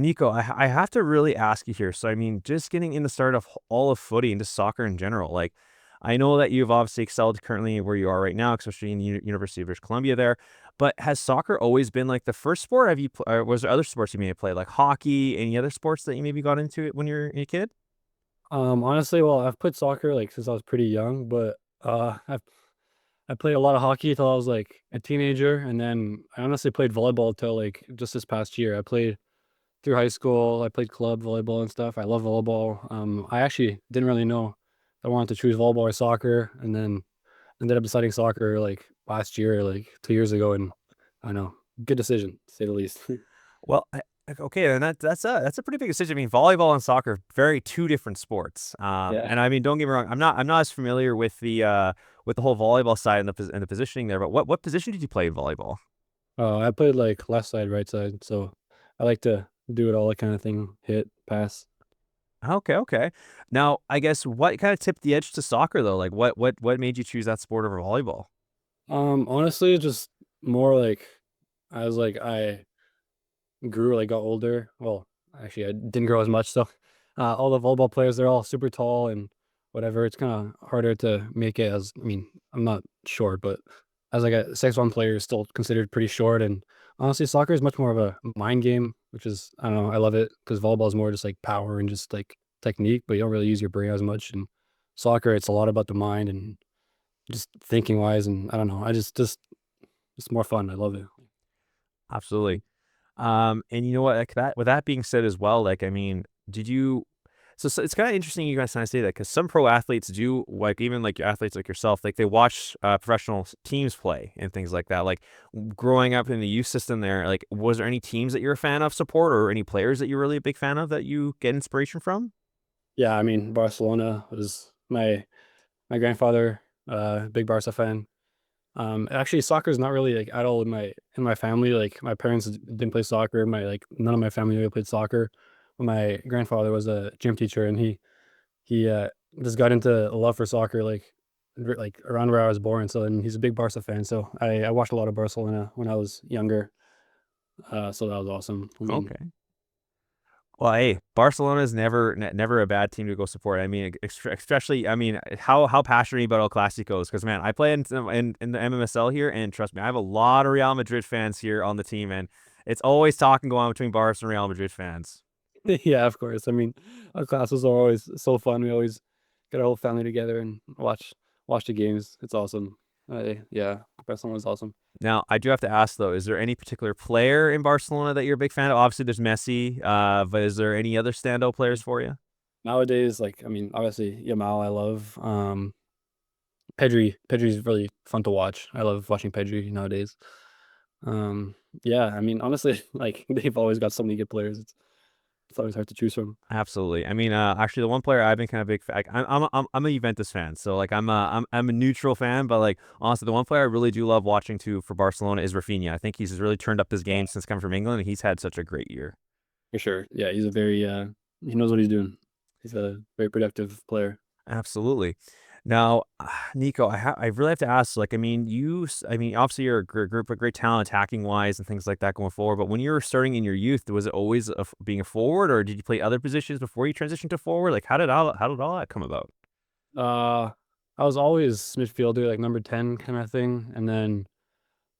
Nico, I have to really ask you here. So, I mean, just getting in the start of all of footy and just soccer in general. Like, I know that you've obviously excelled currently where you are right now, especially in University of British Columbia there. But has soccer always been like the first sport? Have you, or was there other sports you may have played, like hockey, any other sports that you maybe got into it when you were a kid? Honestly, well, I've played soccer like since I was pretty young, but I played a lot of hockey till I was like a teenager, and then I honestly played volleyball till like just this past year. I played through high school. I played club volleyball and stuff. I love volleyball. I actually didn't really know I wanted to choose volleyball or soccer, and then ended up deciding soccer like last year, like 2 years ago, and I don't know, good decision to say the least. Well, okay, and that's a pretty big decision. I mean, volleyball and soccer, very two different sports. Yeah. And I mean, don't get me wrong, I'm not as familiar with the whole volleyball side and the positioning there. But what position did you play in volleyball? I played like left side, right side, so I like to do it all, that kind of thing, hit, pass. Okay, okay. Now, I guess what kind of tipped the edge to soccer though? Like, what made you choose that sport over volleyball? Honestly, just more like as like I grew, like got older. Well, actually, I didn't grow as much. So, all the volleyball players, they're all super tall and whatever. It's kind of harder to make it as. I mean, I'm not short, but as like a 6'1" player, is still considered pretty short. And honestly, soccer is much more of a mind game, which is I don't know. I love it because volleyball is more just like power and just like technique, but you don't really use your brain as much. And soccer, it's a lot about the mind and just thinking wise. And I don't know. I just it's more fun. I love it. Absolutely. And you know what? Like that. With that being said, as well, like I mean, did you? So it's kind of interesting you guys kind of say that because some pro athletes do like even like athletes like yourself, like they watch professional teams play and things like that. Like growing up in the youth system, there, like was there any teams that you're a fan of support or any players that you're really a big fan of that you get inspiration from? Yeah, I mean, Barcelona was my grandfather, big Barca fan. Actually, soccer is not really like at all in my family. Like my parents didn't play soccer. My like none of my family really played soccer. But my grandfather was a gym teacher, and he just got into a love for soccer like around where I was born. So and he's a big Barca fan. So I watched a lot of Barcelona when I was younger. So that was awesome. I mean, Okay. Well, hey, Barcelona is never a bad team to go support. I mean, especially, I mean, how passionate are you about El Clasicos? Because man, I play in the MMSL here, and trust me, I have a lot of Real Madrid fans here on the team, and it's always talking going on between Barca and Real Madrid fans. yeah, of course. I mean, our classes are always so fun. We always get our whole family together and watch the games. It's awesome. Yeah, Barcelona is awesome. Now, I do have to ask though, is there any particular player in Barcelona that you're a big fan of? Obviously, there's Messi, but is there any other standout players for you? Nowadays, like I mean, obviously Yamal, I love. Pedri's really fun to watch. I love watching Pedri nowadays. Um, yeah, I mean, honestly, like they've always got so many good players. It's always hard to choose from. Absolutely. I mean, actually, the one player I've been kind of big fan. I'm a Juventus fan, so like I'm a neutral fan, but like honestly, the one player I really do love watching too for Barcelona is Rafinha. I think he's really turned up his game since coming from England, and he's had such a great year. For sure. Yeah, he's a very he knows what he's doing. He's a very productive player. Absolutely. Now, Nico, I really have to ask. Like, I mean, I mean, obviously you're a group of great talent attacking wise and things like that going forward. But when you were starting in your youth, was it always being a forward, or did you play other positions before you transitioned to forward? Like, how did all that come about? Uh, I was always midfielder, like number 10 kind of thing. And then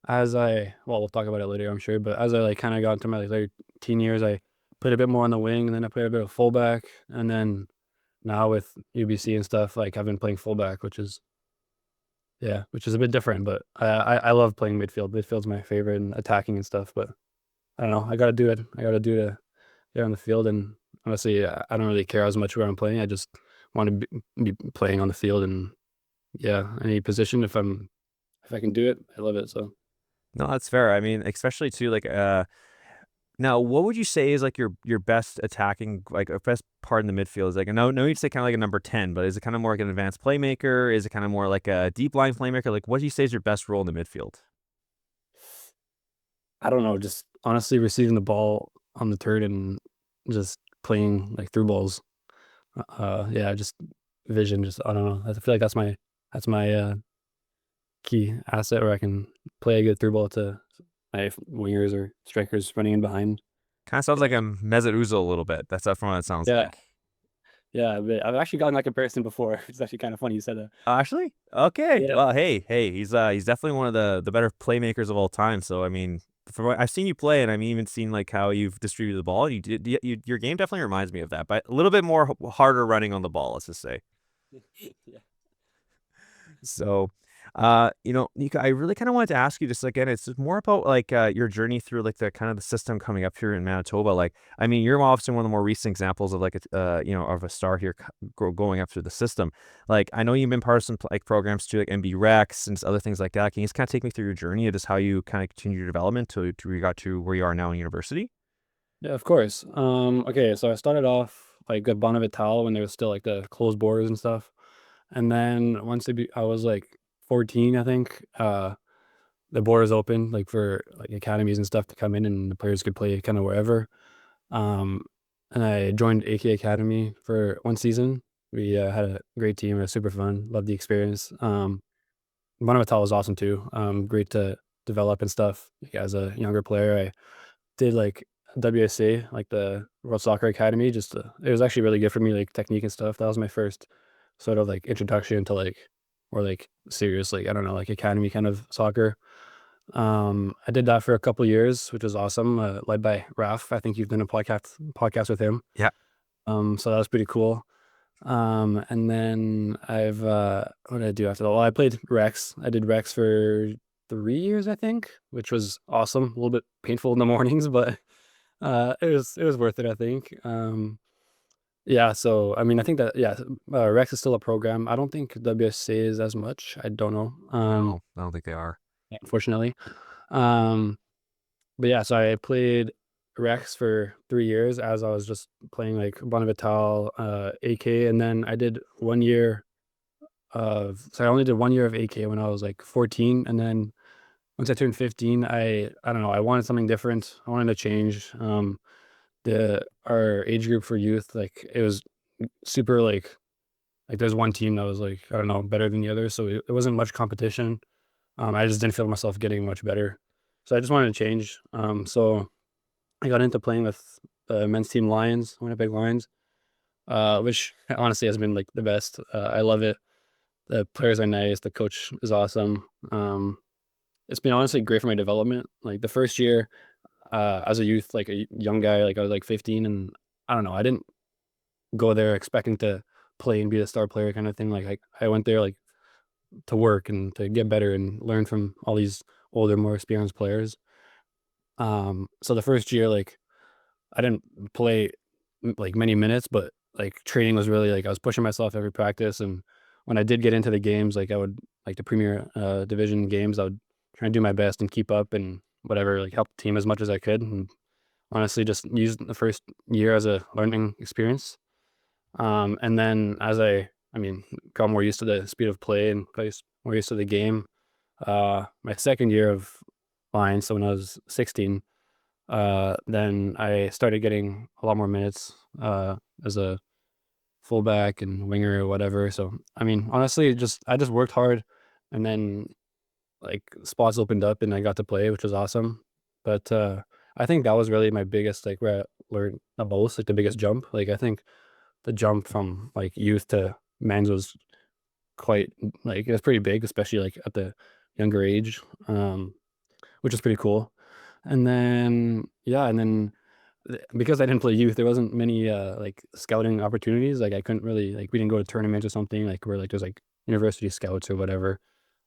we'll talk about it later, I'm sure. But as I like kind of got into my like later teen years, I played a bit more on the wing, and then I played a bit of fullback. And then now with UBC and stuff, like I've been playing fullback, which is a bit different. But I love playing midfield. Midfield's my favorite and attacking and stuff. But I don't know. I got to do it. I got to do it there on the field. And honestly, I don't really care as much where I'm playing. I just want to be playing on the field. And yeah, any position if I can do it, I love it. So. No, that's fair. I mean, especially too, like, now, what would you say is like your best attacking, like best part in the midfield? Is like no, you'd say kind of like a number 10, but is it kind of more like an advanced playmaker? Is it kind of more like a deep line playmaker? Like, what do you say is your best role in the midfield? I don't know, just honestly receiving the ball on the turn and just playing like through balls. Yeah, just vision. Just I don't know. I feel like that's my key asset where I can play a good through ball to my wingers or strikers running in behind. Kind of sounds like a Mesut Ozil a little bit. That's from what it sounds Yeah, like. yeah. But I've actually gotten that comparison before. It's actually kind of funny you said that. Actually, okay. Yeah, Well, hey, he's definitely one of the better playmakers of all time. So I mean, from what I've seen you play, and I've even seen like how you've distributed the ball. Your game definitely reminds me of that, but a little bit more harder running on the ball, let's just say. yeah. So, Nico, I really kind of wanted to ask you just again, it's more about like your journey through like the kind of the system coming up here in Manitoba. Like, I mean, you're obviously one of the more recent examples of like of a star here going up through the system. Like, I know you've been part of some like programs too, like MB Rex and other things like that. Can you just kind of take me through your journey of just how you kind of continue your development to where you got to where you are now in university? Yeah, of course. Okay, so I started off like at Bonavital when there was still like the closed borders and stuff. And then I was like 14, I think. The borders opened like for like academies and stuff to come in and the players could play kind of wherever. Um, and I joined AK Academy for one season. We had a great team. It was super fun. Loved the experience. Bonaventure was awesome too. Great to develop and stuff. Like, as a younger player, I did like WSA, like the World Soccer Academy. It was actually really good for me, like technique and stuff. That was my first sort of like introduction to like more like serious, like I don't know, like academy kind of soccer. I did that for a couple years, which was awesome. Led by Raf. I think you've done a podcast with him. Yeah. So that was pretty cool. And then what did I do after that? Well, I played Rex. I did Rex for 3 years, I think, which was awesome. A little bit painful in the mornings, but it was worth it, I think. Yeah, so I mean, I think that yeah, Rex is still a program. I don't think WSA is as much. I don't know. No, I don't think they are. Unfortunately. Um, but yeah, so I played Rex for 3 years as I was just playing like Bonavital, AK, and then I did 1 year so I only did 1 year of AK when I was like 14, and then once I turned 15, I don't know, I wanted something different. I wanted to change. The Our age group for youth, like it was super like there's one team that was like, I don't know, better than the other, so it wasn't much competition. I just didn't feel myself getting much better. So I just wanted to change. So I got into playing with the men's team Lions, Winnipeg Lions, which honestly has been like the best. I love it. The players are nice. The coach is awesome. It's been honestly great for my development. Like the first year, as a youth, like a young guy, like I was like 15, and I don't know, I didn't go there expecting to play and be a star player kind of thing. Like I went there like to work and to get better and learn from all these older, more experienced players. So the first year, like I didn't play like many minutes, but like training was really like I was pushing myself every practice. And when I did get into the games, like I would like the premier division games, I would try and do my best and keep up and whatever, like help the team as much as I could. And honestly, just use the first year as a learning experience. And then I mean, got more used to the speed of play and more used to the game. My second year of flying, so when I was 16, then I started getting a lot more minutes as a fullback and winger or whatever. So I mean, honestly, I just worked hard, and then like spots opened up and I got to play, which was awesome. But I think that was really my biggest like where I learned the most, like the biggest jump. Like I think the jump from like youth to men's was quite like it was pretty big, especially like at the younger age, which is pretty cool. And then yeah, and then because I didn't play youth, there wasn't many like scouting opportunities. Like I couldn't really like we didn't go to tournaments or something like where like there's like university scouts or whatever.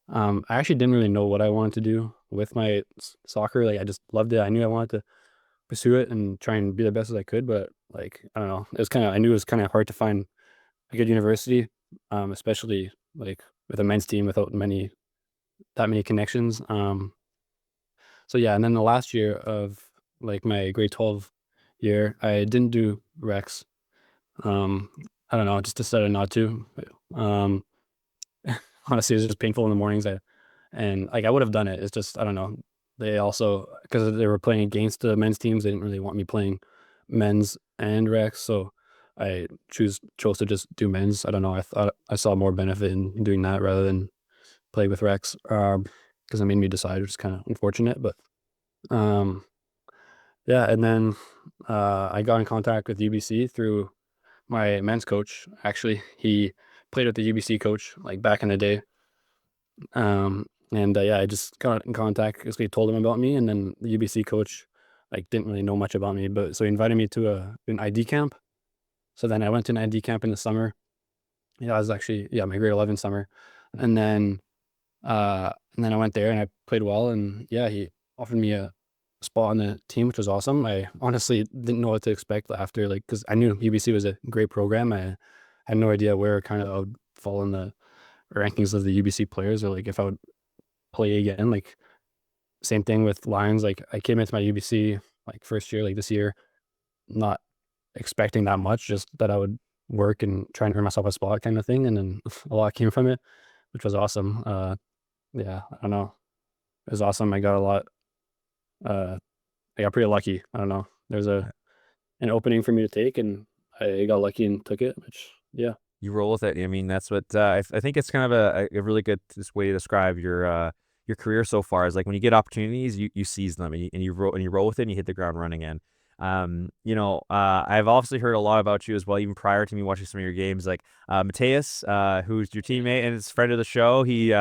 I actually didn't really know what I wanted to do with my soccer. Like I just loved it. I knew I wanted to pursue it and try and be the best as I could. But like I don't know, I knew it was kind of hard to find a good university, especially like with a men's team without that many connections. So yeah, and then the last year of like my grade 12 year, I didn't do Rex. Um, I don't know, I just decided not to. Um, Honestly, it was just painful in the mornings. And like I would have done it. It's just I don't know. They also because they were playing against the men's teams, they didn't really want me playing men's and Rex, so I chose to just do men's. I don't know. I thought I saw more benefit in doing that rather than play with Rex. Because it made me decide, which is kind of unfortunate. But um, Yeah, and then I got in contact with UBC through my men's coach. Actually, he played with the UBC coach like back in the day. And yeah, I just got in contact, basically told him about me, and then the UBC coach like didn't really know much about me, but so he invited me to an ID camp. So then I went to an ID camp in the summer. Yeah, I was actually my grade 11 summer, and then I went there and I played well, and yeah, he offered me a spot on the team, which was awesome. I honestly didn't know what to expect after, like, because I knew UBC was a great program. I had no idea where kind of I would fall in the rankings of the UBC players, or like if I would play again. Like same thing with Lions. Like I came into my UBC like first year, like this year, not expecting that much, just that I would work and try and earn myself a spot kind of thing. And then a lot came from it, which was awesome. Yeah, I don't know. It was awesome. I got a lot. Uh, I got pretty lucky. I don't know. There's an opening for me to take, and I got lucky and took it. Which yeah, You roll with it. I mean, that's what I think it's kind of a really good way to describe your career so far. Is like when you get opportunities, you seize them and you roll with it and you hit the ground running in. I've obviously heard a lot about you as well, even prior to me watching some of your games. Like Mateus, who's your teammate and is a friend of the show. He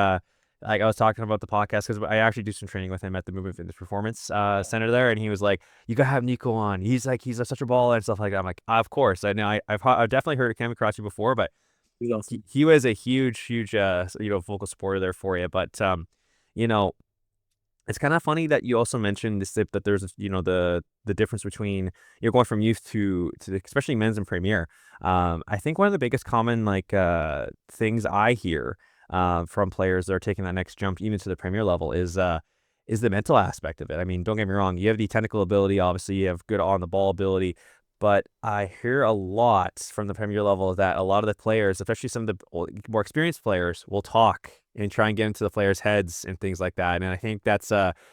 like I was talking about the podcast because I actually do some training with him at the Movement Fitness Performance Center there, and he was like, "You gotta have Nico on. He's such a baller and stuff like that." I'm like, "Of course." I know I've definitely heard it came across you before, but he's awesome. he was a huge vocal supporter there for you. But you know, it's kind of funny that you also mentioned this that there's the difference between you're going from youth to especially men's and premier. I think one of the biggest common like things I hear from players that are taking that next jump even to the premier level is the mental aspect of it. I mean, don't get me wrong, you have the technical ability, obviously you have good on the ball ability, but I hear a lot from the premier level that a lot of the players, especially some of the more experienced players, will talk and try and get into the players' heads and things like that. And I think that's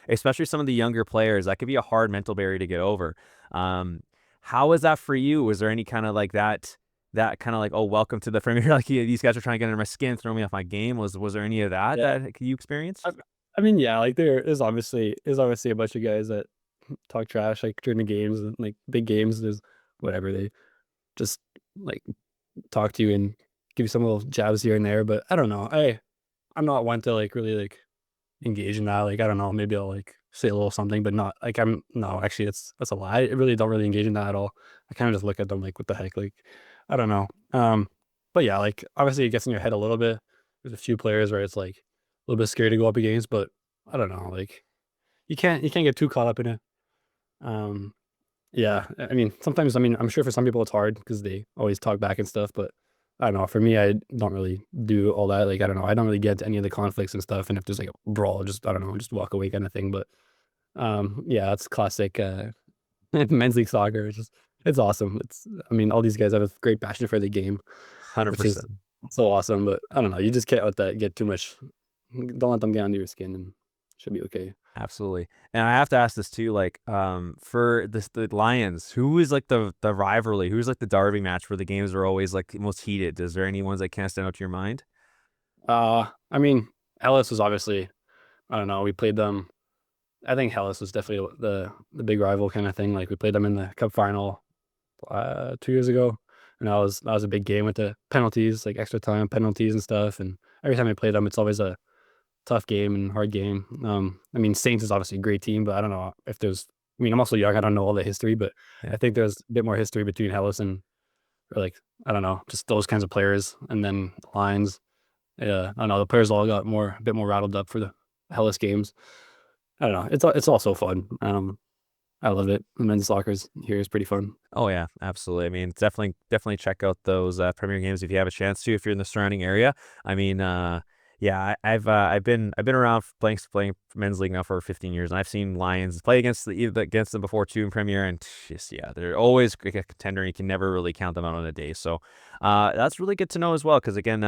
especially some of the younger players, that could be a hard mental barrier to get over. Um, how is that for you? Was there any kind of like that kind of like, oh, welcome to the Premier, like these guys are trying to get under my skin, throw me off my game? Was there any of that Yeah, that you experienced? I, I mean, yeah, like there's obviously a bunch of guys that talk trash like during the games and like big games. There's whatever they just like talk to you and give you some little jabs here and there. But I don't know. I'm not one to like really like engage in that. Like I don't know. Maybe I'll like say a little something, but not like I'm no. Actually, that's a lie. I really don't really engage in that at all. I kind of just look at them like what the heck. Like I don't know. But yeah, like obviously it gets in your head a little bit. There's a few players where it's like a little bit scary to go up against, but I don't know. Like you can't get too caught up in it. Um, yeah, I mean, sometimes, I mean, I'm sure for some people it's hard because they always talk back and stuff, but I don't know. For me, I don't really do all that. Like, I don't know. I don't really get into any of the conflicts and stuff. And if there's like a brawl, just, I don't know, just walk away kind of thing. But yeah, that's classic men's league soccer. It's awesome. I mean, all these guys have a great passion for the game, which is 100%. so awesome. But I don't know. You just can't let that get too much. Don't let them get under your skin and should be okay. Absolutely. And I have to ask this too, like, for the Lions, who is like the rivalry? Who's like the derby match where the games are always like most heated? Is there any ones that can't stand out to your mind? I mean, Ellis was obviously, I don't know. We played them. I think Hellas was definitely the big rival kind of thing. Like we played them in the cup final 2 years ago, and that was a big game with the penalties, like extra time penalties and stuff. And every time I play them, it's always a tough game and hard game. I mean, Saints is obviously a great team, but I don't know if there's. I mean, I'm also young. I don't know all the history, but Yeah. I think there's a bit more history between Hellas and or like I don't know, just those kinds of players, and then Lions. Yeah, I don't know. The players all got a bit more rattled up for the Hellas games. I don't know. It's also fun. I love it. Men's soccer's here is pretty fun. Oh yeah, absolutely. I mean, definitely check out those Premier games if you have a chance to, if you're in the surrounding area. I mean, yeah, I've been around playing men's league now for 15 years, and I've seen Lions play against them before too in Premier, and just yeah, they're always a contender. And you can never really count them out on a day. So, that's really good to know as well, because again,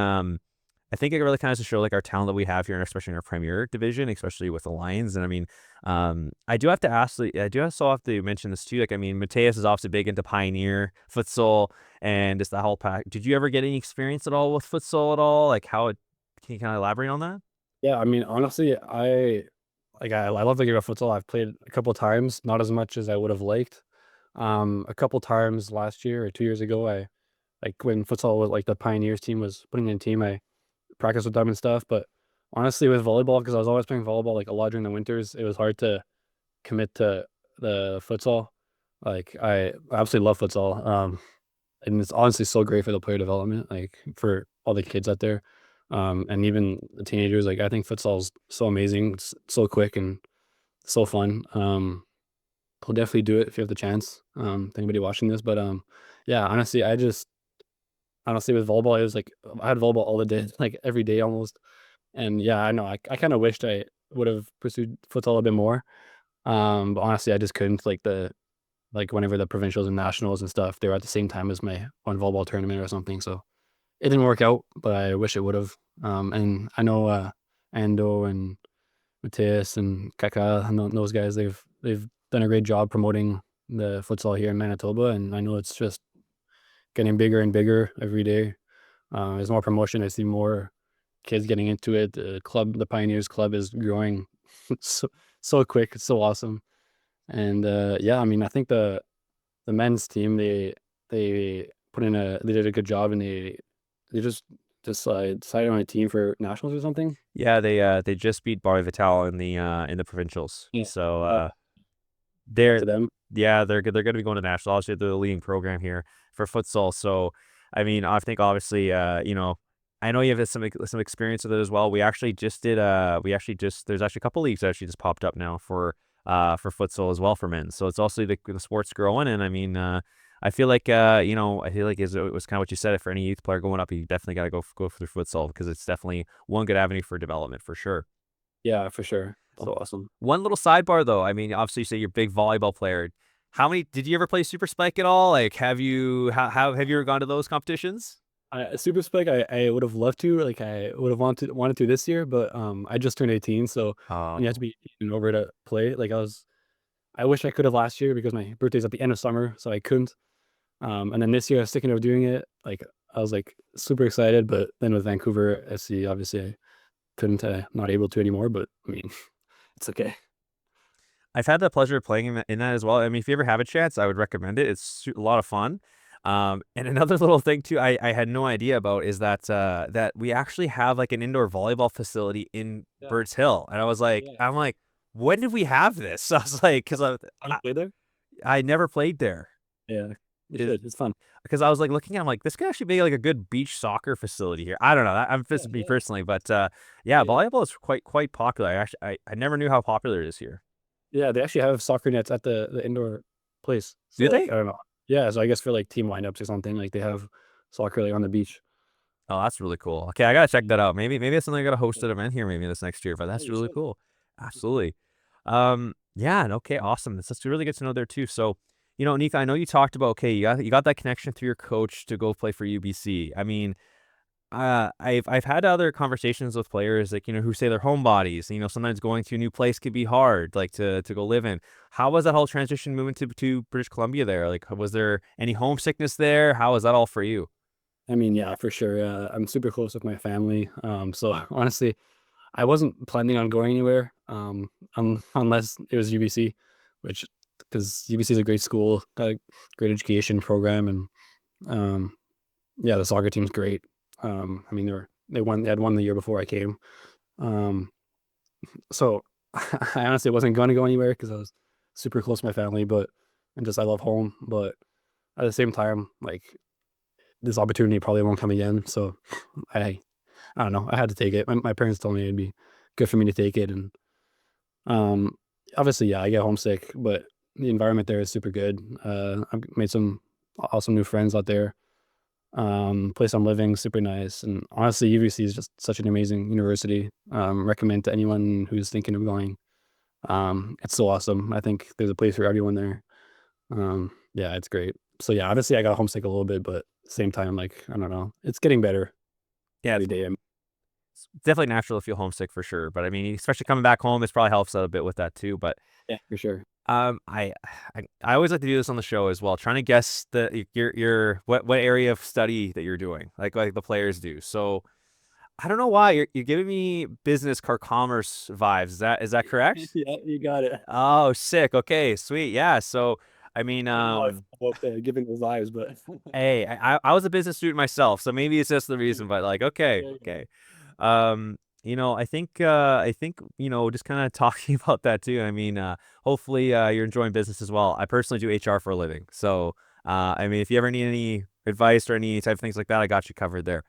I think it really kind of to show like our talent that we have here, especially in our Premier division, especially with the Lions. And I mean, I do have to ask, I do also have to mention this too. Like, I mean, Mateus is obviously big into Pioneer futsal and just the whole pack. Did you ever get any experience at all with futsal at all? Like, can you kind of elaborate on that? Yeah, I mean, honestly, like I love the game of futsal. I've played a couple times, not as much as I would have liked. A couple times last year or 2 years ago, I like when futsal was like the Pioneers team was putting in a team, I practiced with them and stuff. But honestly, with volleyball, because I was always playing volleyball like a lot during the winters, it was hard to commit to the futsal. Like I absolutely love futsal. And it's honestly so great for the player development, like for all the kids out there. And even the teenagers, like I think futsal's so amazing. It's so quick and so fun. I'll definitely do it if you have the chance. To anybody watching this, but yeah, honestly, honestly with volleyball, it was like I had volleyball all the day, like every day almost. And yeah, I know I kind of wished I would have pursued futsal a bit more. But honestly, I just couldn't. Like whenever the provincials and nationals and stuff, they were at the same time as my one volleyball tournament or something. So it didn't work out, but I wish it would have. And I know Ando and Matthias and Kaka and those guys, they've done a great job promoting the futsal here in Manitoba, and I know it's just getting bigger and bigger every day. There's more promotion. I see more kids getting into it. The Pioneers Club is growing so quick. It's so awesome. And yeah, I mean, I think the men's team they did a good job, and they just decided on a team for nationals or something. Yeah, they just beat Bar Vital in the provincials. Yeah. So Uh, they're to them. yeah, they're going to be going to national. Obviously, they're the leading program here for futsal. So, I mean, I think obviously, I know you have some experience with it as well. There's actually a couple leagues that actually just popped up now for futsal as well for men. So it's also the sport's growing, and I mean, I feel like it was kind of what you said. For any youth player going up, you definitely got to go for the futsal because it's definitely one good avenue for development for sure. Yeah, for sure. Oh, So awesome. one little sidebar though. I mean, obviously you say you're a big volleyball player. How many did you ever play Super Spike at all? Like, how have you ever gone to those competitions? Super Spike, I would have loved to, like I would have wanted to this year, but I just turned 18, so Oh, you have to be 18 over to play. I wish I could have last year because my birthday's at the end of summer, so I couldn't. And then this year I was thinking of doing it. Like I was like super excited, but then with Vancouver FC, obviously I couldn't, not able to anymore. But I mean, it's okay. I've had the pleasure of playing in that as well. I mean, if you ever have a chance, I would recommend it. It's a lot of fun. And another little thing too, I had no idea about is that we actually have like an indoor volleyball facility in Yeah, Birds Hill, and yeah. I'm like, when did we have this? I was like, You play there? I never played there. Yeah, you Is should. It's fun. because I was like looking, I'm like, this could actually be like a good beach soccer facility here. I don't know. I'm Yeah, just me yeah, personally, but yeah, yeah. volleyball is quite popular. I never knew how popular it is here. Yeah, they actually have soccer nets at the indoor place. So Do like they? I don't know. Yeah, so I guess for like team lineups or something, like they have soccer like on the beach. Oh, that's really cool. Okay, I gotta check Yeah, that out. Maybe it's something I gotta host an event here maybe this next year, but yeah, that's you really should. cool. Absolutely. Yeah, and okay, awesome. That's really good to know there too. So, Nika, I know you talked about okay, you got that connection through your coach to go play for UBC. I mean, I've had other conversations with players like who say they're homebodies. Sometimes going to a new place could be hard, like to go live in. How was that whole transition moving to British Columbia there? Like, was there any homesickness there? How was that all for you? I mean, yeah, for sure. I'm super close with my family. So honestly, I wasn't planning on going anywhere. Unless it was UBC, which because UBC is a great school, got a great education program, and um, yeah, the soccer team's great. I mean, they had won the year before I came. Um, so I honestly wasn't going to go anywhere because I was super close to my family, but and just I love home. But at the same time, like this opportunity probably won't come again. So I I don't know. I had to take it. My parents told me it'd be good for me to take it, and um, obviously, yeah, I get homesick, but the environment there is super good. I've made some awesome new friends out there. Place I'm living, super nice, and honestly, UVC is just such an amazing university. Recommend to anyone who's thinking of going. It's so awesome. I think there's a place for everyone there. Yeah, it's great. So yeah, obviously, I got homesick a little bit, but at the same time, like I don't know, it's getting better Yeah, every day. it's definitely natural to feel homesick for sure. But I mean, especially coming back home, this probably helps out a bit with that too. But Yeah, for sure. um, I I always like to do this on the show as well, trying to guess your what area of study that you're doing, like the players do. So I don't know why you're giving me business car commerce vibes. Is that correct? Yeah, you got it. Oh, sick. Okay, sweet. Yeah. So, I mean, I don't know how I feel about giving those vibes, but hey, I was a business student myself, so maybe it's just the reason, but like, okay, yeah, okay. I think, just kind of talking about that too. I mean, hopefully you're enjoying business as well. I personally do HR for a living. So, I mean, if you ever need any advice or any type of things like that, I got you covered there.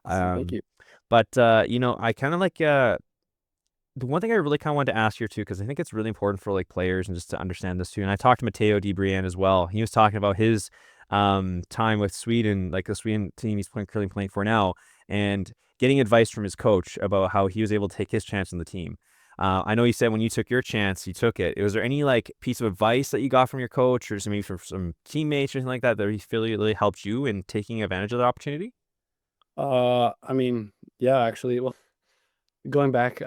awesome. Thank Um, you. but I kind of like the one thing I really kind of wanted to ask you too, because I think it's really important for like players and just to understand this too. And I talked to Matteo Di Brienne as well. He was talking about his time with Sweden, like the Sweden team he's currently playing for now, and getting advice from his coach about how he was able to take his chance on the team. I know you said when you took your chance, you took it. Was there any like piece of advice that you got from your coach, or maybe from some teammates or anything like that that you feel really helped you in taking advantage of the opportunity? I mean, yeah, actually, well, going back,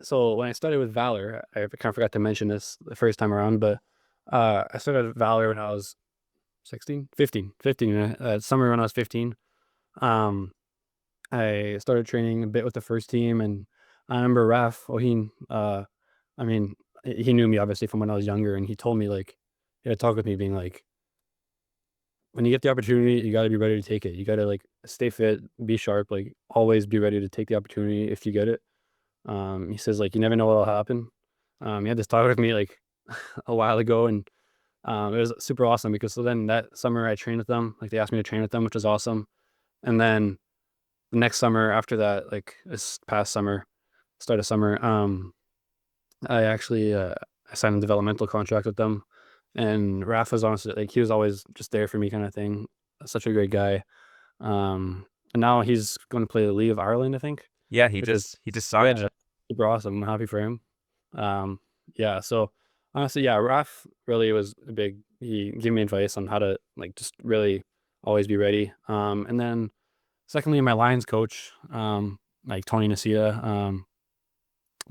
so when I started with Valor, I kind of forgot to mention this the first time around, but I started Valor when I was 16, 15, 15, summer when I was 15. Um, I started training a bit with the first team, and I remember Raf Ohin, I mean, he knew me obviously from when I was younger, and he told me like, he had a talk with me being like, when you get the opportunity, you got to be ready to take it. You got to like stay fit, be sharp, like always be ready to take the opportunity if you get it. He says like you never know what'll happen. He had this talk with me like a while ago, and it was super awesome because so then that summer I trained with them. Like they asked me to train with them, which was awesome. And then the next summer after that, like this past summer, start of summer, I actually I signed a developmental contract with them. And Raf was honestly like he was always just there for me, kind of thing. Such a great guy. And now he's going to play the League of Ireland, I think, Yeah, he which is just signed. yeah, super awesome. I'm happy for him. Um, yeah, so honestly, yeah, Raf really was a big he gave me advice on how to like just really always be ready. And then secondly, my Lions coach, like Tony Nacita,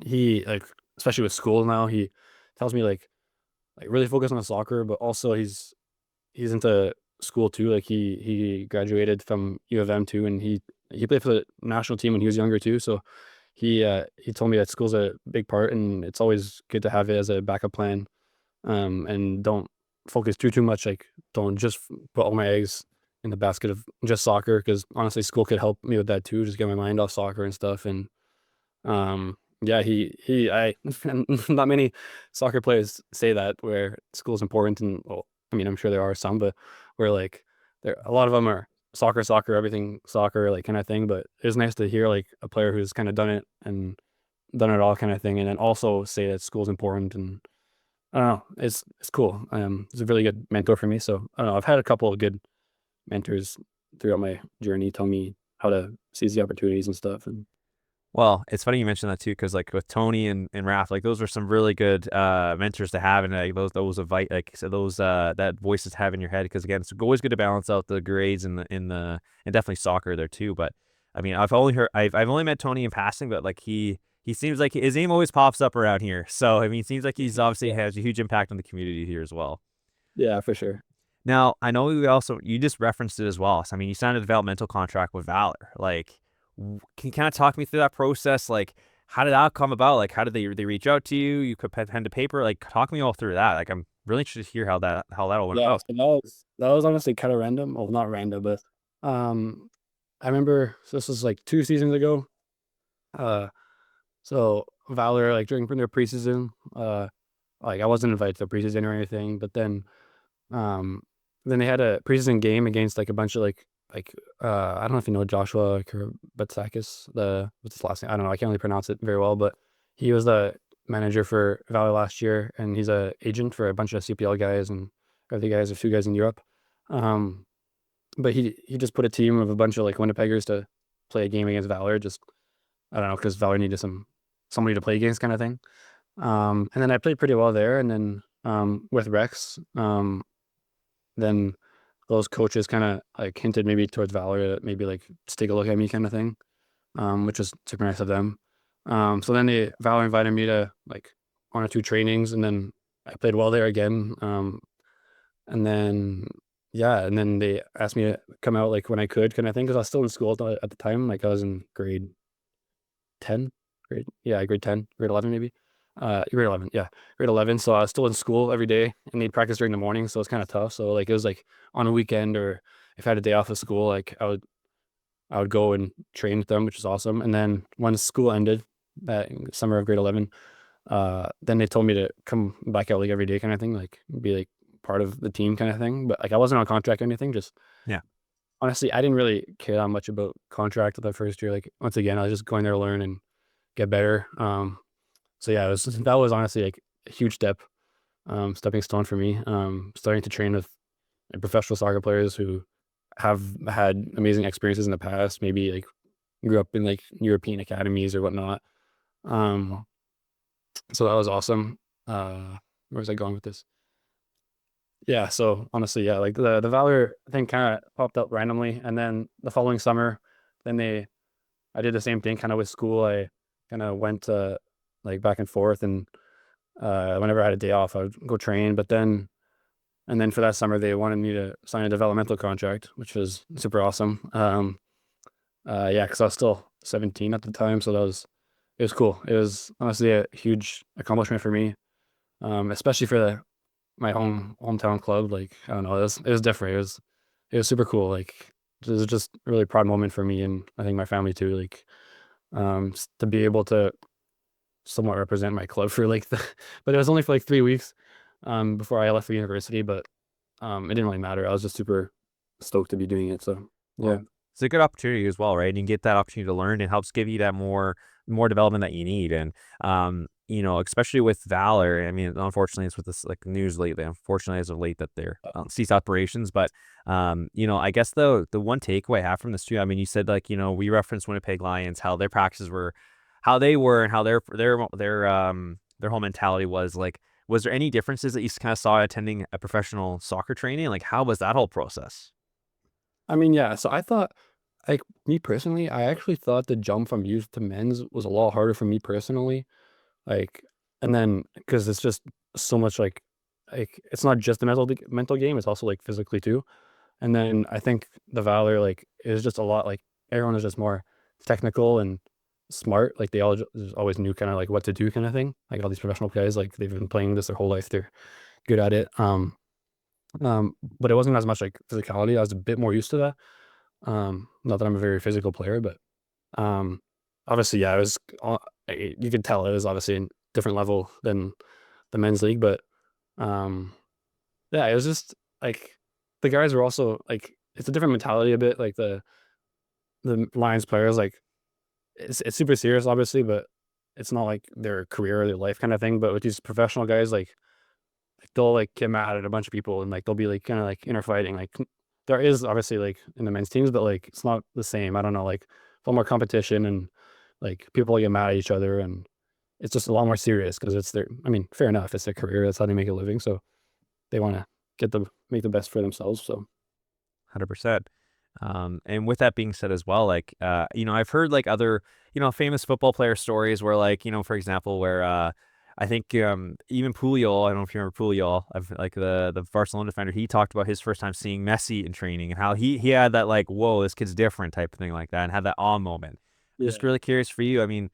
he like especially with school now, he tells me like really focus on the soccer, but also he's into school too. Like he graduated from U of M too, and he played for the national team when he was younger too. So he told me that school's a big part, and it's always good to have it as a backup plan. And don't focus too much. Like don't just put all my eggs in the basket of just soccer, because honestly, school could help me with that too. Just get my mind off soccer and stuff. And yeah, I not many soccer players say that where school is important, and well, I mean, I'm sure there are some, but where like there a lot of them are soccer, everything soccer, like kind of thing. But it's nice to hear like a player who's kind of done it and done it all kind of thing, and then also say that school's important. And I don't know, it's cool. It's a really good mentor for me. So I don't know, I've had a couple of good mentors throughout my journey tell me how to seize the opportunities and stuff. And Well, it's funny you mentioned that too, because like with Tony and Raph, like those are some really good mentors to have, and like those invite like so those that voices to have in your head. Because again, it's always good to balance out the grades and definitely soccer there too. But I mean, I've only met Tony in passing, but like he seems like his name always pops up around here. So I mean, it seems like he's obviously yeah, has a huge impact on the community here as well. yeah, for sure. Now, I know you just referenced it as well. So, I mean, you signed a developmental contract with Valor. Like, can you kind of talk me through that process? Like, how did that come about? Like, how did they reach out to you? You could pen to paper. Like, talk me all through that. Like, I'm really interested to hear how that all went Yeah, about. so that was honestly kind of random. Well, not random, but um, I remember so this was like 2 seasons ago. Uh, so Valor like during their preseason, like I wasn't invited to the preseason or anything, but um, then they had a preseason game against like a bunch of like I don't know if you know Joshua Karabatsakis, the what's his last name? I don't know. I can't really pronounce it very well, but he was the manager for Valor last year, and he's a agent for a bunch of CPL guys and other guys, a few guys in Europe. Um, but he just put a team of a bunch of like Winnipeggers to play a game against Valor. Just I don't know because Valor needed somebody to play against kind of thing. And then I played pretty well there, and then with Rex, then those coaches kind of like hinted maybe towards Valor that maybe like just take a look at me kind of thing, which was super nice of them. So then Valor invited me to like 1 or 2 trainings, and then I played well there again. And then yeah, and then they asked me to come out like when I could kind of thing because I was still in school at the time. Like I was in grade 10, grade 10, grade 11 maybe. Grade 11, yeah, grade 11. So I was still in school every day and they'd practice during the morning. So it's kind of tough. So like it was like on a weekend or if I had a day off of school, like I would go and train with them, which is awesome. And then when school ended that summer of grade 11, then they told me to come back out like every day kind of thing, like be like part of the team kind of thing. But like I wasn't on contract or anything, just Yeah. honestly, I didn't really care that much about contract that first year. Like once again, I was just going there to learn and get better. So yeah, that was honestly like a huge stepping stone for me. Starting to train with like, professional soccer players who have had amazing experiences in the past, maybe like grew up in like European academies or whatnot. Um, so that was awesome. Where was I going with this? Yeah, so honestly, yeah, like the Valor thing kind of popped up randomly, and then the following summer, then I did the same thing kind of with school. I kind of went like back and forth, and whenever I had a day off, I would go train. But then and then for that summer, they wanted me to sign a developmental contract, which was super awesome. Yeah, because I was still 17 at the time, so it was cool. It was honestly a huge accomplishment for me, especially for my hometown club. Like I don't know, it was different. It was super cool. Like it was just a really proud moment for me and I think my family too. Like to be able to somewhat represent my club for like but it was only for like 3 weeks before I left for university. But it didn't really matter. I was just super stoked to be doing it. So yeah. Well, it's a good opportunity as well, right? And you get that opportunity to learn. It helps give you that more development that you need. And especially with Valor, I mean, unfortunately, it's with this like news lately. Unfortunately, as of late, that they're ceased operations. But I guess the one takeaway I have from this too. I mean, you said like we referenced Winnipeg Lions, how their practices were, how they were, and how their whole mentality was like. Was there any differences that you kind of saw attending a professional soccer training? Like, how was that whole process? I mean, yeah. So I thought, like me personally, I actually thought the jump from youth to men's was a lot harder for me personally. Like, and then because it's just so much like it's not just a mental game; it's also like physically too. And then I think the Valor like is just a lot like everyone is just more technical and smart. Like they all just always knew kind of like what to do kind of thing. Like all these professional guys, like they've been playing this their whole life. They're good at it. But it wasn't as much like physicality. I was a bit more used to that. Not that I'm a very physical player, but um, obviously, yeah, it was. You could tell it was obviously a different level than the men's league, but um, yeah, it was just like the guys were also like it's a different mentality a bit. Like the Lions players, like it's super serious, obviously, but it's not like their career or their life kind of thing. But with these professional guys, like they'll like get mad at a bunch of people and like they'll be like kind of like inner fighting. Like there is obviously like in the men's teams, but like it's not the same. I don't know, like a lot more competition and like people get mad at each other and it's just a lot more serious because it's their. I mean, fair enough, it's their career. That's how they make a living. So they want to make the best for themselves. So 100%. And with that being said as well, like, I've heard like other, famous football player stories where like, for example, where, I think, even Puyol, I don't know if you remember Puyol, like the Barcelona defender, he talked about his first time seeing Messi in training and how he had that like, whoa, this kid's different type of thing like that and had that awe moment. I'm just yeah. really curious for you. I mean,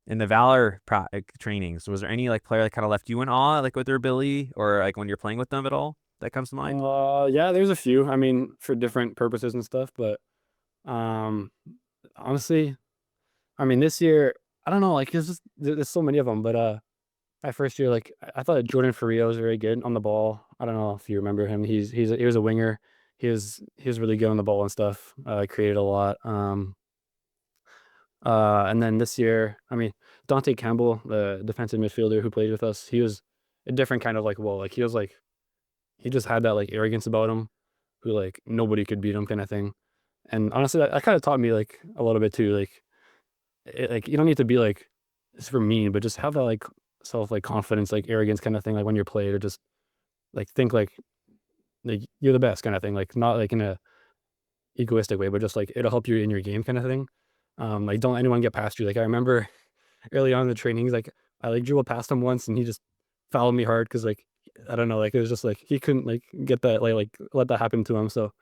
in the Valor trainings, was there any like player that kind of left you in awe, like with their ability or like when you're playing with them at all that comes to mind? Yeah, there's a few. I mean, for different purposes and stuff, but um, honestly, I mean, this year, I don't know, like there's so many of them, but my first year, like I thought Jordan Ferrio was very good on the ball. I don't know if you remember him. He was a winger. He was really good on the ball and stuff. Created a lot. And then this year, I mean, Dante Campbell, the defensive midfielder who played with us, he was a different kind of like whoa, like he just had that like arrogance about him, who like nobody could beat him kind of thing. And honestly, that kind of taught me like a little bit too. Like you don't need to be like super mean, but just have that like self like confidence, like arrogance kind of thing. Like when you're played, or just like think like you're the best kind of thing. Like not like in a egoistic way, but just like it'll help you in your game kind of thing. Like don't anyone get past you. Like I remember early on in the trainings, like I like dribbled past him once and he just fouled me hard because like I don't know, like it was just like he couldn't like get that like let that happen to him. So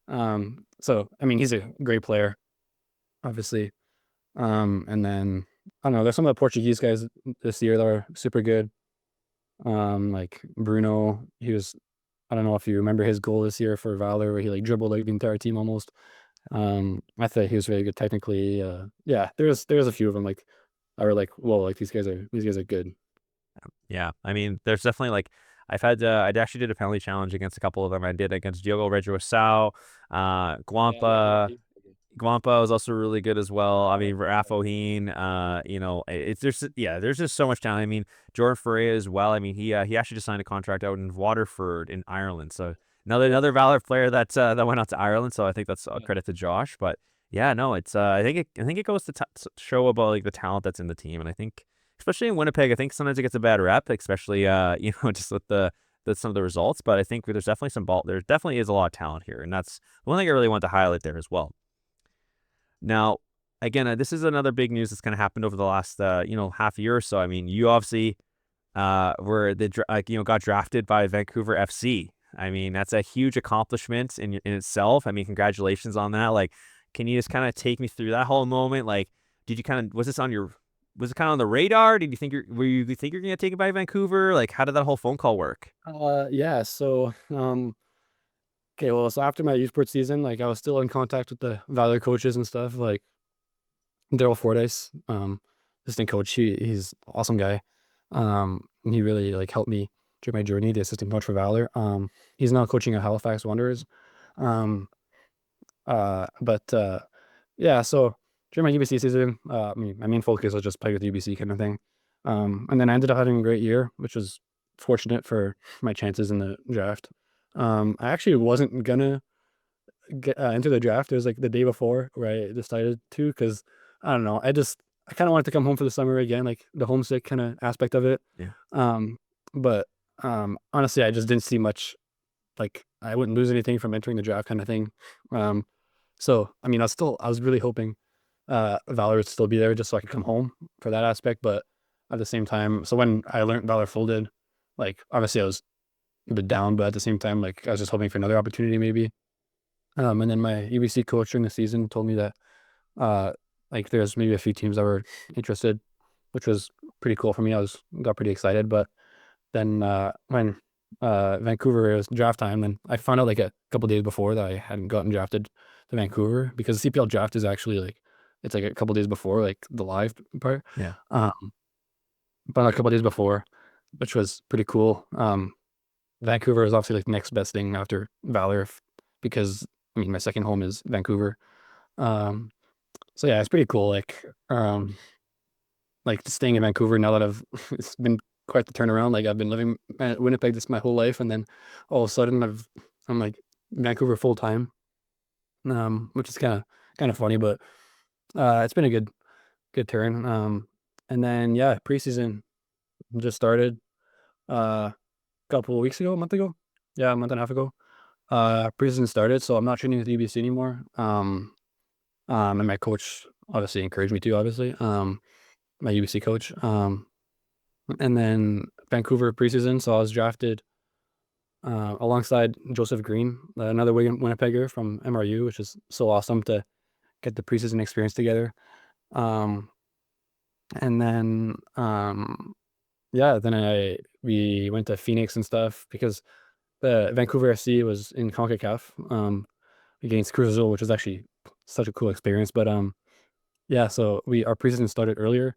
I mean, he's a great player, obviously. And then I don't know, there's some of the Portuguese guys this year that are super good. Like Bruno, he was. I don't know if you remember his goal this year for Valor, where he like dribbled like the entire team almost. I thought he was very good technically. Yeah, there's a few of them like I were like, whoa, like these guys are good. Yeah, I mean, there's definitely like I actually did a penalty challenge against a couple of them. I did against Diogo Rejoaçao, Yeah, Guampa. Guampa was also really good as well. I mean, Rafoheen, it's there's just so much talent. I mean, Jordan Ferreira as well. I mean, he actually just signed a contract out in Waterford in Ireland. So another Valor player that went out to Ireland. So I think that's a yeah, credit to Josh. But yeah, no, it's I think it goes to show about like the talent that's in the team, and I think especially in Winnipeg, I think sometimes it gets a bad rep, especially just with the some of the results. But I think there's definitely there definitely is a lot of talent here, and that's one thing I really want to highlight there as well. Now, again, this is another big news that's kind of happened over the last half year or so. I mean, you obviously got drafted by Vancouver FC. I mean, that's a huge accomplishment in itself. I mean, congratulations on that. Like, can you just kind of take me through that whole moment? Like, did you kind of was it kind of on the radar? Did you think you think you're gonna get taken by Vancouver? Like, how did that whole phone call work? yeah. Okay, well, so after my youth sport season, like I was still in contact with the Valor coaches and stuff, like Daryl Fordyce, assistant coach. He's an awesome guy. He really like helped me during my journey, the assistant coach for Valor. He's now coaching at Halifax Wanderers. Um, but yeah, so during my UBC season, my main focus was just play with UBC kind of thing. And then I ended up having a great year, which was fortunate for my chances in the draft. I actually wasn't gonna get enter the draft. It was like the day before where I decided to, because I don't know, I kind of wanted to come home for the summer again, like the homesick kind of aspect of it. Yeah. Um, but honestly, I just didn't see much. Like I wouldn't lose anything from entering the draft kind of thing. Um, so I mean, I was really hoping Valor would still be there just so I could come home for that aspect. But at the same time, so when I learned Valor folded, like obviously I was a bit down, but at the same time, like I was just hoping for another opportunity maybe. And then my UBC coach during the season told me that uh like there's maybe a few teams that were interested, which was pretty cool for me. Got pretty excited. But then when Vancouver, it was draft time, then I found out like a couple days before that I hadn't gotten drafted to Vancouver, because the CPL draft is actually like it's like a couple days before like the live part. Yeah. Um but a couple days before, which was pretty cool. Vancouver is obviously like the next best thing after Valor, because I mean my second home is Vancouver. Um so yeah, it's pretty cool. Like staying in Vancouver now that I've it's been quite the turnaround. Like I've been living at Winnipeg this my whole life, and then all of a sudden I'm like Vancouver full time. Which is kind of funny, but it's been a good turn. And then yeah, preseason just started a couple of weeks ago, a month ago. Yeah, a month and a half ago. Preseason started, so I'm not training with UBC anymore. And my coach obviously encouraged me to, obviously. My UBC coach. And then Vancouver preseason, so I was drafted alongside Joseph Green, another Winnipegger from MRU, which is so awesome to get the preseason experience together. Um, and then yeah, then we went to Phoenix and stuff, because the Vancouver FC was in CONCACAF against Cruz Azul, which was actually such a cool experience. But yeah, so our preseason started earlier.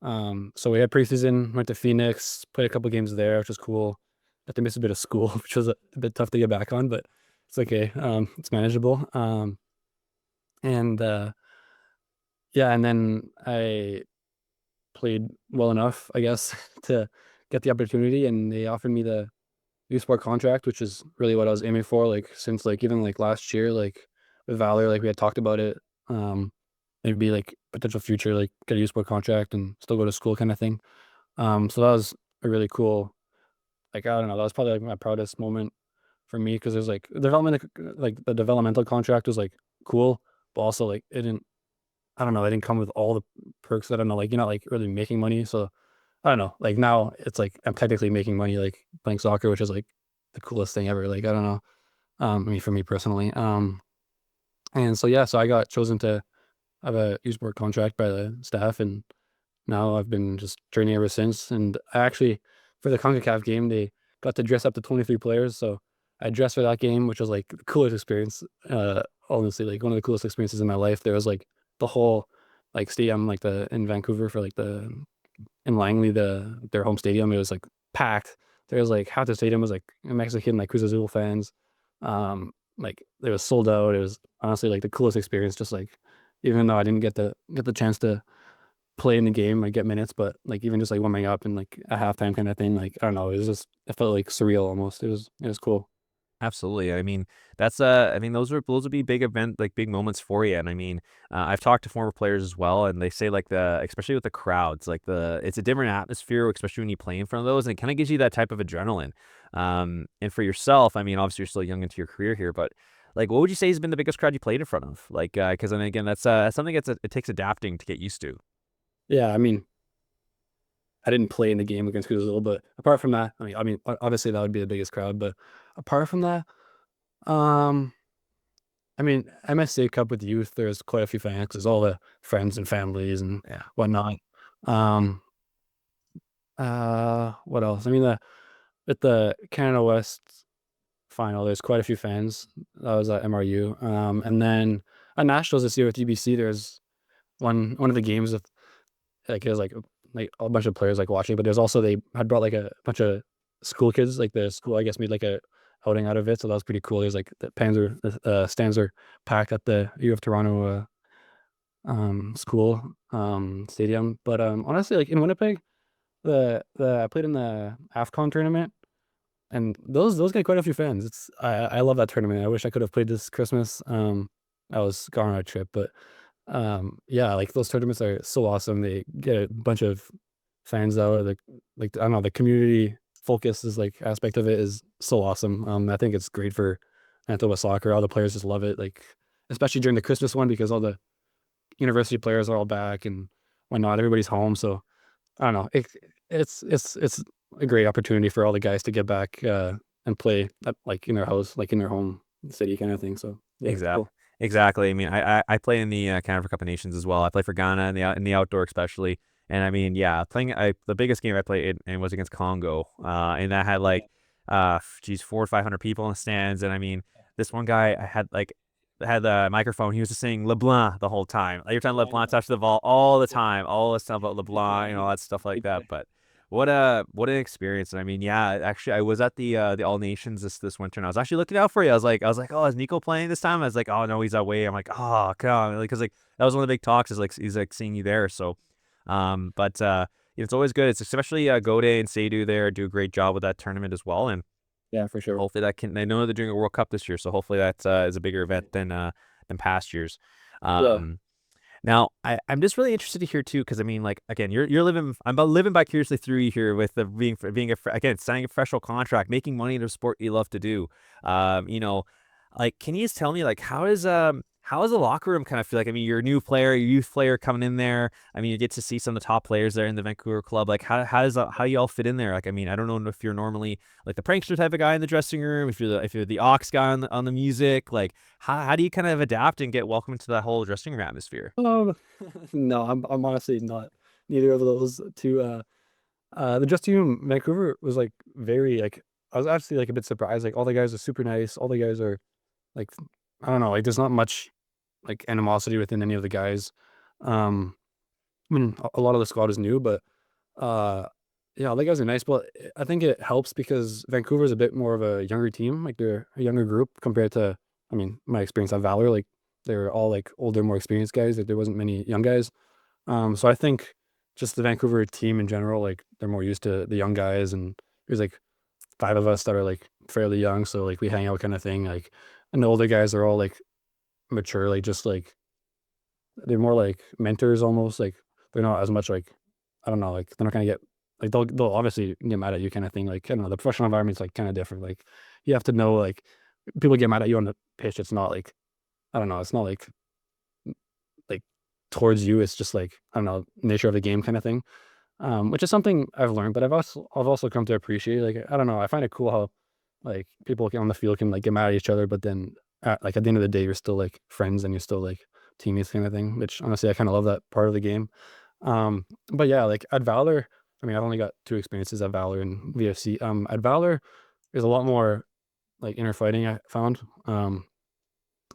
So we had preseason, went to Phoenix, played a couple games there, which was cool. Had to miss a bit of school, which was a bit tough to get back on, but it's okay. It's manageable. And yeah, and then I played well enough, I guess, to get the opportunity, and they offered me the youth sport contract, which is really what I was aiming for. Like since like even like last year, like with Valor, like we had talked about it. Maybe like potential future, like get a youth sport contract and still go to school kind of thing. So that was a really cool, like I don't know, that was probably like my proudest moment for me, because there's like like the developmental contract was like cool, but also like it didn't, I don't know, it didn't come with all the perks. I don't know, like you're not like really making money, so I don't know. Like now it's like I'm technically making money like playing soccer, which is like the coolest thing ever. Like I don't know. I mean for me personally. And so yeah, so I got chosen to have a U Sport contract by the staff, and now I've been just training ever since. And I actually, for the CONCACAF game, they got to dress up to 23 players. So I dressed for that game, which was like the coolest experience. Honestly, like one of the coolest experiences in my life. There was like the whole like stadium, like the in Vancouver for like the in Langley, their home stadium. It was like packed. There was like half the stadium was like Mexican, like Cruz Azul fans. Like it was sold out. It was honestly like the coolest experience. Just like even though I didn't get the chance to play in the game, like get minutes, but like even just like warming up and like a halftime kind of thing, like I don't know, it was just it felt like surreal almost. It was cool. Absolutely. I mean, I mean, those would be big event, like big moments for you. And I mean, I've talked to former players as well, and they say like especially with the crowds, like it's a different atmosphere, especially when you play in front of those, and it kind of gives you that type of adrenaline. And for yourself, I mean, obviously you're still young into your career here, but like, what would you say has been the biggest crowd you played in front of? Like, because I mean, again, that's something it takes adapting to get used to. Yeah, I mean, I didn't play in the game against Cruz Azul, but apart from that, I mean, obviously that would be the biggest crowd, but apart from that, um, I mean, MSA Cup with youth, there's quite a few fans. There's all the friends and families and Yeah. whatnot. Um, what else? I mean, at the Canada West final, there's quite a few fans. That was at MRU. And then at Nationals this year with UBC, there's one of the games with like there's like a bunch of players like watching, but there's also they had brought like a bunch of school kids, like the school I guess made like a outing out of it, so that was pretty cool. There's like the stands are packed at the U of Toronto school stadium. But honestly, like in Winnipeg, the I played in the AFCON tournament, and those get quite a few fans. I love that tournament. I wish I could have played this Christmas. I was gone on a trip, but yeah, like those tournaments are so awesome. They get a bunch of fans out. Like I don't know, the community focus is like aspect of it is so awesome. I think it's great for Manitoba soccer. All the players just love it. Like especially during the Christmas one because all the university players are all back and whatnot. Everybody's home, so I don't know. It's a great opportunity for all the guys to get back and play at, like in their house, like in their home city kind of thing. So yeah, it's Exactly. cool. Exactly. I mean, I play in the Canada Cup of Nations as well. I play for Ghana in the outdoor especially. And I mean, yeah, the biggest game I played in was against Congo. And that had like geez, 400 or 500 people in the stands. And I mean, this one guy I had the microphone. He was just saying LeBlanc the whole time. Every time LeBlanc touched the ball, all the time, all the stuff about LeBlanc and all that stuff like that. But what an experience. And I mean, yeah, actually I was at the All Nations this winter, and I was actually looking out for you. I was like, oh, is Nico playing this time? I was like, oh no, he's away. I'm like, oh come on, because like that was one of the big talks is like he's like seeing you there. So but it's always good. It's especially Gode and Seydu there do a great job with that tournament as well. And Yeah, for sure. hopefully that can, I know they're doing a World Cup this year, so hopefully that is a bigger event than past years. Yeah. Um Now, I'm just really interested to hear too, because I mean, like again, you're living. I'm about living vicariously through you here with the being again signing a professional contract, making money in a sport you love to do. You know, like can you just tell me like how is the locker room kind of feel like? I mean, you're a new player, a youth player coming in there. I mean, you get to see some of the top players there in the Vancouver club. Like how you all fit in there? Like I mean, I don't know if you're normally like the prankster type of guy in the dressing room, if you're the aux guy on the music, like how do you kind of adapt and get welcome into that whole dressing room atmosphere? Um, no, I'm honestly not neither of those two. The Just Team Vancouver was like very like I was actually like a bit surprised. Like all the guys are super nice. All the guys are like I don't know. Like there's not much like animosity within any of the guys. Um, I mean a lot of the squad is new, but uh, yeah, all the guys are nice. But I think it helps because Vancouver is a bit more of a younger team. Like they're a younger group compared to I mean my experience at Valor. Like they were all like older, more experienced guys. Like there wasn't many young guys. So I think just the Vancouver team in general, like they're more used to the young guys, and there's like five of us that are like fairly young, so like we hang out kind of thing. Like, and the older guys are all like mature, like just like they're more like mentors almost. Like they're not as much like I don't know, like they're not gonna get like they'll obviously get mad at you kind of thing. Like I don't know, the professional environment's like kind of different. Like you have to know like people get mad at you on the pitch. It's not like I don't know, it's not like towards you. It's just like I don't know, nature of the game kind of thing. which is something I've learned, but I've also come to appreciate. Like I don't know, I find it cool how like people on the field can like get mad at each other, but then like at the end of the day, you're still like friends and you're still like teammates kind of thing. Which honestly, I kind of love that part of the game. But yeah, like at Valor, I mean, I've only got two experiences at Valor and VFC. At Valor, there's a lot more like inner fighting I found.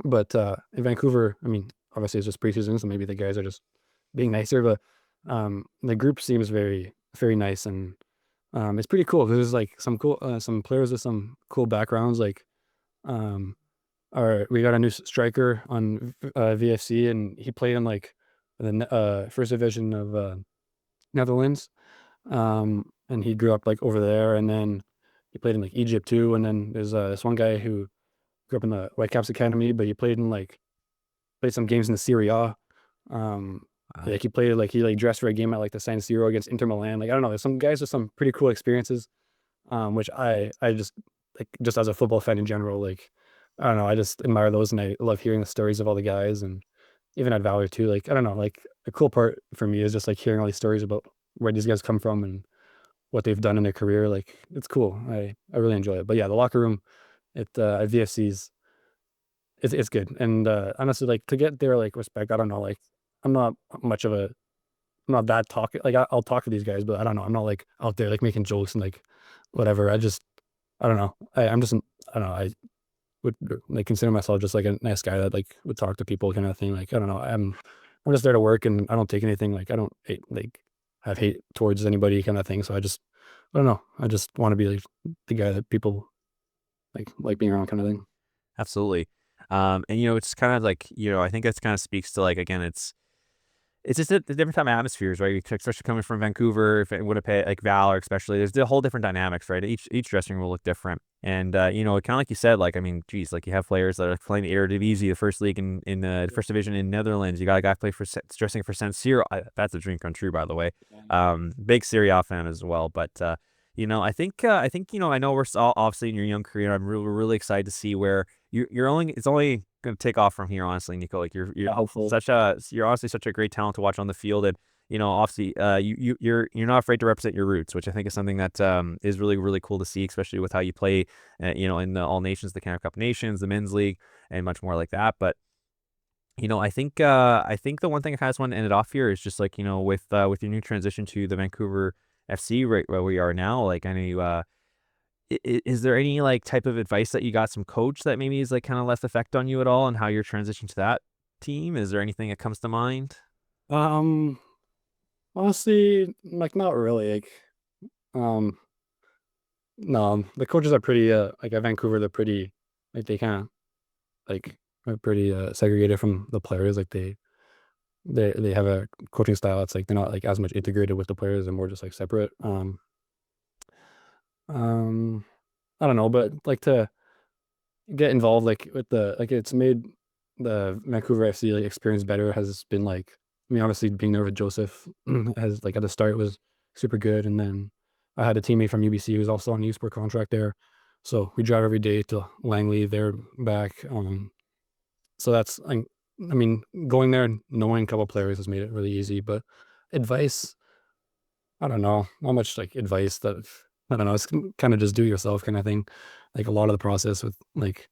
But in Vancouver, I mean, obviously it's just preseason, so maybe the guys are just being nicer. But the group seems very, very nice, and it's pretty cool. There's like some players with some cool backgrounds. Like, um, we got a new striker on VFC, and he played in like the first division of Netherlands. And he grew up like over there, and then he played in like Egypt too. And then there's this one guy who grew up in the Whitecaps Academy, but he played some games in the Serie A. Um, like he like dressed for a game at like the San Siro against Inter Milan. Like I don't know, there's some guys with some pretty cool experiences. Which I just like just as a football fan in general, like I don't know, I just admire those, and I love hearing the stories of all the guys, and even at Valor too. Like I don't know, like a cool part for me is just like hearing all these stories about where these guys come from and what they've done in their career. Like it's cool. I really enjoy it. But yeah, the locker room at VFC's it's good. And honestly, like to get their like respect, I don't know, like I'm not much of a I'm not that talk like I'll talk to these guys, but I don't know. I'm not like out there like making jokes and like whatever. I don't know. I'm just I don't know. I would like consider myself just like a nice guy that like would talk to people kind of thing. Like I don't know. I'm just there to work, and I don't take anything. Like I don't hate, like have hate towards anybody kind of thing. So I don't know. I just want to be like the guy that people like being around kind of thing. Absolutely. And it's kind of like, I think that's kind of speaks to like, again, it's just a different type of atmospheres, right? Especially coming from Vancouver, if Winnipeg, like Valor, especially. There's a whole different dynamics, right? Each dressing room will look different, and kind of like you said, like I mean, geez, like you have players that are playing the Eredivisie, the first league in the first division in Netherlands. You got a guy play for dressing for San Siro. That's a dream come true, by the way. Big Serie A fan as well, but I think I know we're all obviously in your young career. We're really excited to see where it's only going to take off from here, honestly, Nico. Like Yeah, hopeful. you're honestly such a great talent to watch on the field, and obviously, you're not afraid to represent your roots, which I think is something that is really really cool to see, especially with how you play, in the All Nations, the Canada Cup Nations, the Men's League, and much more like that. But I think the one thing I kind of just want to end it off here is just like with your new transition to the Vancouver FC, right where we are now. Like I know you. Is there any like type of advice that you got some coach that maybe is like kind of left effect on you at all, and how you're transitioning to that team? Is there anything that comes to mind? Um, Honestly, like not really. Um, no, the coaches are pretty like at Vancouver, they're pretty like they kind of like are pretty segregated from the players. Like they have a coaching style. It's like they're not like as much integrated with the players and more just like separate. Um, I don't know, but like to get involved like with the like it's made the Vancouver FC like experience better has been like I mean obviously being there with Joseph has like at the start was super good, and then I had a teammate from UBC who's also on a youth sport contract there, so we drive every day to Langley, they're back. So that's like I mean going there and knowing a couple players has made it really easy, but advice I don't know how much like advice that I don't know. It's kind of just do it yourself kind of thing. Like a lot of the process with like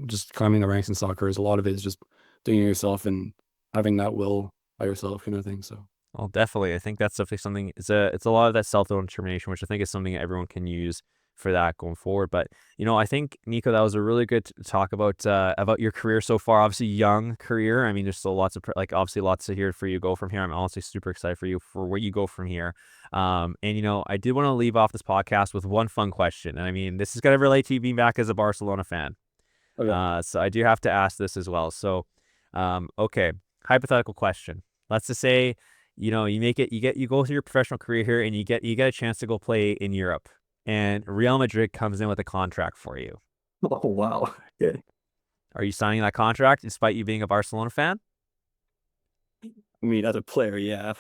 just climbing the ranks in soccer is a lot of it is just doing it yourself and having that will by yourself kind of thing. So Well, definitely. I think that's definitely something. It's a lot of that self determination, which I think is something everyone can use for that going forward. But I think Nico, that was a really good talk about your career so far. Obviously, young career. I mean, there's still lots of like obviously lots to hear for you go from here. I'm honestly super excited for you for where you go from here. And I did want to leave off this podcast with one fun question, and I mean, this is gonna relate to you being back as a Barcelona fan. okay. So I do have to ask this as well. So, okay, hypothetical question. Let's just say, you make it, you go through your professional career here, and you get a chance to go play in Europe, and Real Madrid comes in with a contract for you. Oh wow. Okay. Are you signing that contract despite you being a Barcelona fan? I mean, as a player, yeah,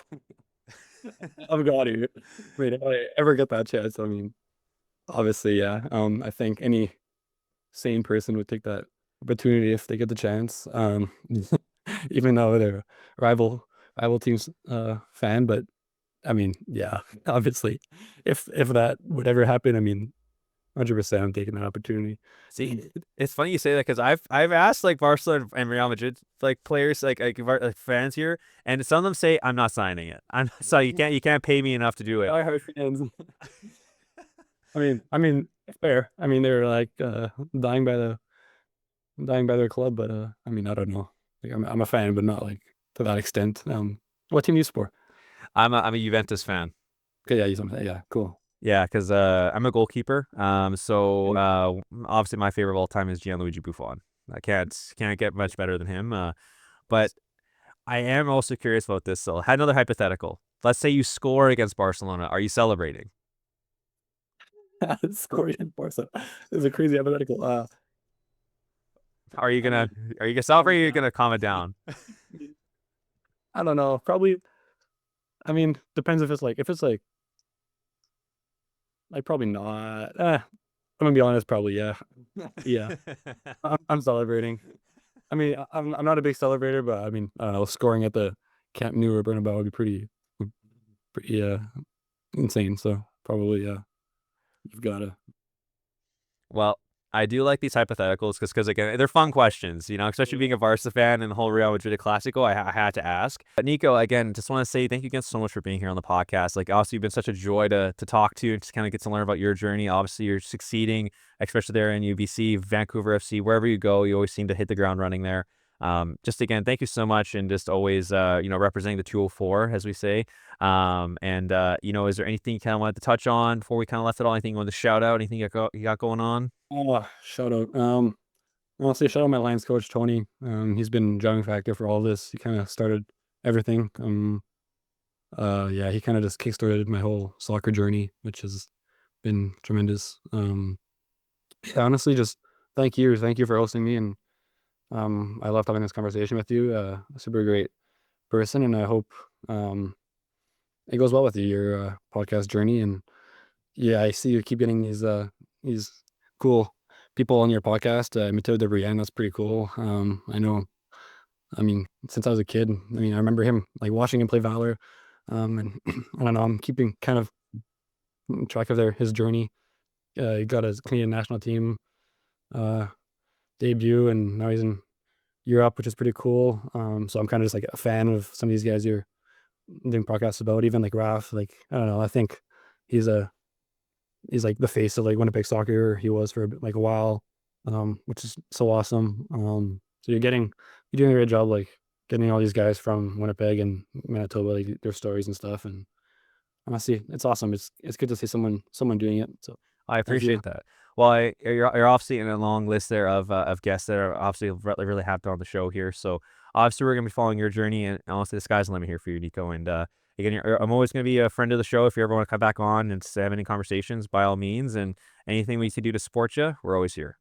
I've got to. I mean, if I ever get that chance, I mean, obviously, yeah. I think any sane person would take that opportunity if they get the chance. Even though they're rival rival teams fan, but I mean, yeah, obviously, if that would ever happen, I mean, 100% I'm taking that opportunity. See, it's funny you say that because I've asked like Barcelona and Real Madrid like players like fans here, and some of them say I'm not signing it. I'm so you can't pay me enough to do it. Die hard fans. I mean, fair. I mean, they're like dying by their club, but I mean, I don't know. Like, I'm a fan, but not like to that extent. What team do you support? I'm a Juventus fan. Okay, yeah, yeah, cool. Yeah, because I'm a goalkeeper. So Okay. obviously my favorite of all time is Gianluigi Buffon. I can't get much better than him. But I am also curious about this. So I had another hypothetical. Let's say you score against Barcelona. Are you celebrating? Scoring in Barca is a crazy hypothetical. Are you I gonna mean, are you gonna celebrate? Or calm are you down. gonna calm it down? I don't know. Probably. I mean, depends if it's like probably not. I'm gonna be honest. Probably yeah. Yeah. I'm celebrating. I mean, I'm not a big celebrator, but I mean, I don't know, scoring at the Camp Nou or Bernabeu would be pretty insane. So probably yeah, you've gotta. Well, I do like these hypotheticals because again, they're fun questions, especially being a Barca fan and the whole Real Madrid Clasico. I had to ask. But Nico, again, just want to say thank you again so much for being here on the podcast. Like, obviously, you've been such a joy to talk to and just kind of get to learn about your journey. Obviously, you're succeeding, especially there in UBC, Vancouver FC, wherever you go, you always seem to hit the ground running there. Just again, thank you so much, and just always, representing the 204, as we say. Is there anything you kind of wanted to touch on before we kind of left it all? Anything you wanted to shout out? Anything you got going on? Oh, shout out. Honestly, shout out my Lions coach Tony. He's been driving factor for all this. He kind of started everything. Yeah, he kind of just kickstarted my whole soccer journey, which has been tremendous. Yeah, honestly, just thank you for hosting me, and I loved having this conversation with you. A super great person, and I hope it goes well with you, your podcast journey. And yeah, I see you keep getting these cool people on your podcast. Matteo de Brienne, that's pretty cool. I know. I mean, since I was a kid, I mean, I remember him like watching him play Valor. And I don't know, I'm keeping kind of track of his journey. He got his Canadian national team uh, debut, and now he's in Europe, which is pretty cool. So I'm kind of just like a fan of some of these guys you're doing podcasts about, even like Raf. Like, I don't know, I think he's a he's like the face of like Winnipeg soccer. He was for like a while, which is so awesome. So you're doing a great job, like getting all these guys from Winnipeg and Manitoba, like their stories and stuff. And honestly, it's awesome. It's good to see someone doing it. So I thank you. appreciate that. Well, you're obviously in a long list there of guests that are obviously really happy on the show here. So obviously we're gonna be following your journey, and honestly the sky's the limit here for you, Nico. And again, I'm always gonna be a friend of the show. If you ever want to come back on and have any conversations, by all means, and anything we can do to support you, we're always here.